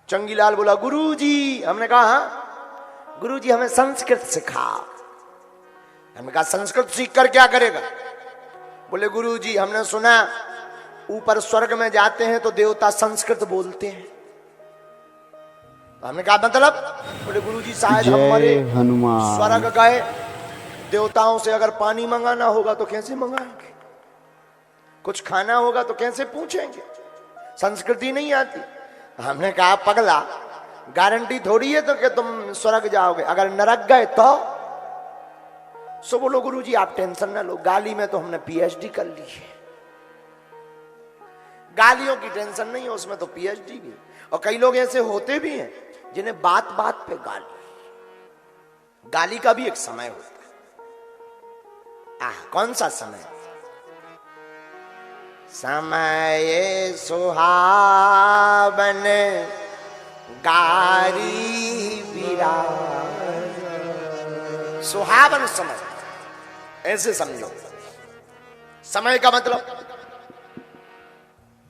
चंगीलाल बोला गुरुजी। हमने कहा हाँ गुरुजी हमें संस्कृत सिखा। हमने कहा संस्कृत सीख कर क्या करेगा? बोले गुरुजी हमने सुना ऊपर स्वर्ग में जाते हैं तो देवता संस्कृत बोलते हैं। तो हमने कहा मतलब? बोले गुरुजी शायद हम मरे स्वर्ग गए, देवताओं से अगर पानी मंगाना होगा तो कैसे मंगाएंगे, कुछ खाना होगा तो कैसे पूछेंगे, संस्कृति नहीं आती। हमने कहा पगला गारंटी थोड़ी है तो कि तुम स्वर्ग जाओगे, अगर नरक गए तो? सो बोलो गुरुजी आप टेंशन ना लो, गाली में तो हमने पीएचडी कर ली है, गालियों की टेंशन नहीं है, उसमें तो पीएचडी भी। और कई लोग ऐसे होते भी हैं जिन्हें बात बात पे गाली, गाली का भी एक समय होता है। कौन सा समय? समय सुहावन गारी विराज। सुहावन समय ऐसे समझो। समय का मतलब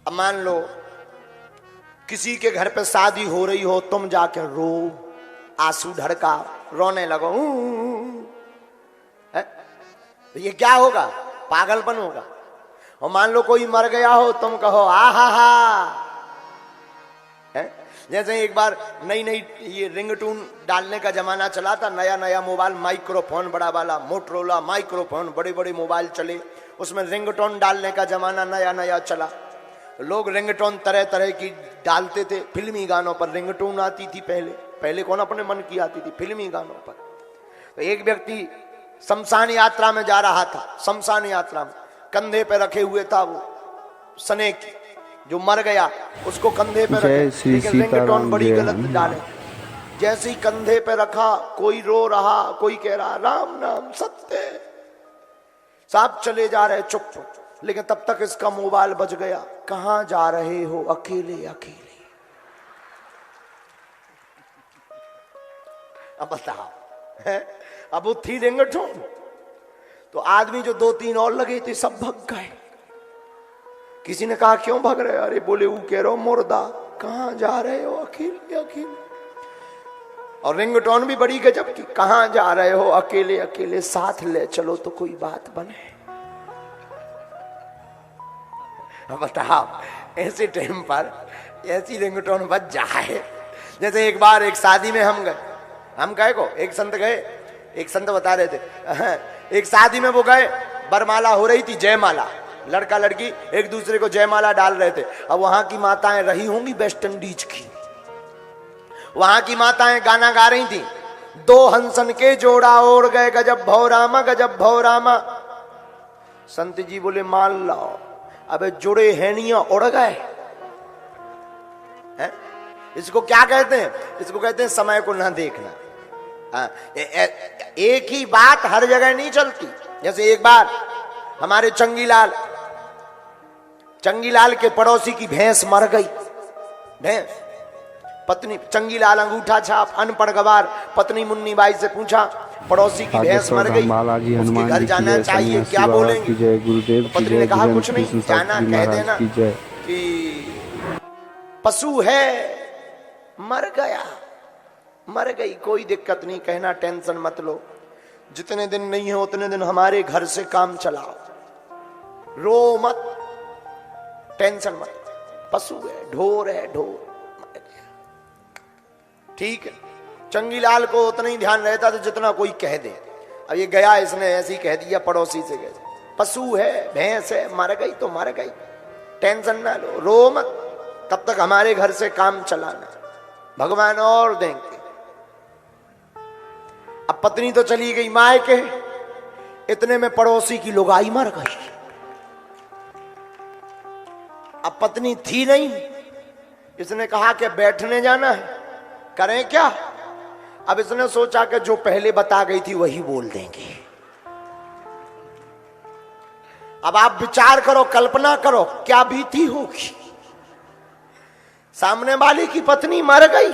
अब मान लो किसी के घर पे शादी हो रही हो, तुम जाकर रो, आंसू ढड़का, रोने लगो, ये क्या होगा? पागलपन होगा। और मान लो कोई मर गया हो, तुम कहो आहा हा। जैसे एक बार नई नई ये रिंगटोन डालने का जमाना चला था, नया नया मोबाइल, माइक्रोफोन बड़ा वाला, मोटरोला माइक्रोफोन, बड़े बड़े मोबाइल चले, उसमें रिंगटोन डालने का जमाना नया नया चला। लोग रिंगटोन तरह तरह की डालते थे। फिल्मी गानों पर रिंगटोन आती थी पहले कौन अपने मन की आती थी? फिल्मी गानों पर। तो एक व्यक्ति शमशान यात्रा में जा रहा था, शमशान यात्रा में कंधे पे रखे हुए था वो स्नेक, जो मर गया उसको कंधे पे रखे, लेकिन रिंगटोन बड़ी गलत डाले। जैसे ही कंधे पे रखा, कोई रो रहा, कोई कह रहा राम नाम सत्य। साहब चले जा रहे चुप चुप, लेकिन तब तक इसका मोबाइल बज गया। कहां जा रहे हो? अकेले अकेले। अब बताओ है? अब वो थी रिंगटोन, तो आदमी जो दो तीन और लगे थे सब भग गए। किसी ने कहा क्यों भग रहे हो? अरे बोले वो कह रहे हो मुर्दा। कहां जा रहे हो? अकेले अकेले। और रिंगटोन भी बड़ी गजब की, कहां जा रहे हो? अकेले अकेले, साथ ले चलो तो कोई बात बने। अब बताओ ऐसे टाइम पर ऐसी रिंगटोन बज जाए। जैसे एक बार एक शादी में हम गए को एक संत गए, एक संत बता रहे थे एक शादी में वो गए, बरमाला हो रही थी, जयमाला, लड़का लड़की एक दूसरे को जयमाला डाल रहे थे। अब वहां की माताएं रही होंगी वेस्ट इंडीज की, वहां की माताएं गाना गा रही थी, दो हंसन के जोड़ा ओढ़ गए गजब भौ रामा, गजब भौ रामा। संत जी बोले मान लाओ, अबे जुड़े हैनिया उड़ गए। इसको क्या कहते हैं? इसको कहते हैं समय को ना देखना। एक ही बात हर जगह नहीं चलती। जैसे एक बार हमारे चंगीलाल के पड़ोसी की भैंस मर गई। भैंस, पत्नी चंगीलाल अंगूठा छाप, अनपढ़ गवार, पत्नी मुन्नी बाई से पूछा पड़ोसी की भैंस मर गई, उसके घर जाना चाहिए, क्या बोलेंगे? तो पत्नी ने कहा कुछ नहीं, जाना कह देना कि पशु है, मर गया, मर गई, कोई दिक्कत नहीं, कहना टेंशन मत लो, जितने दिन नहीं है उतने दिन हमारे घर से काम चलाओ, रो मत, टेंशन मत, पशु है, ढोर है, ढोर मर गया। ठीक है, चंगीलाल को उतना ही ध्यान रहता था जितना कोई कह दे। अब ये गया, इसने ऐसे ही कह दिया पड़ोसी से, पशु है, भैंस है, मर गई तो मर गई, टेंशन ना लो, रो मत, तब तक हमारे घर से काम चलाना, भगवान और देंगे। अब पत्नी तो चली गई मायके, इतने में पड़ोसी की लुगाई मर गई। अब पत्नी थी नहीं, इसने कहा कि बैठने जाना है, करें क्या? अब इसने सोचा कि जो पहले बता गई थी वही बोल देंगे। अब आप विचार करो, कल्पना करो क्या बीती होगी। सामने वाली की पत्नी मर गई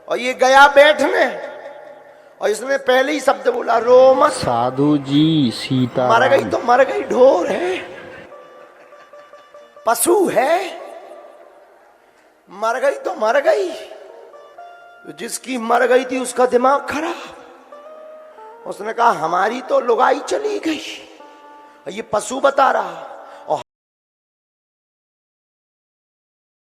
और ये गया बैठने, और इसने पहले ही शब्द बोला रो मत साधु जी, सीता मर गई तो मर गई, ढोर है, पशु है, मर गई तो मर गई, तो जिसकी मर गई थी उसका दिमाग खराब। उसने कहा हमारी तो लुगाई चली गई, ये पशु बता रहा।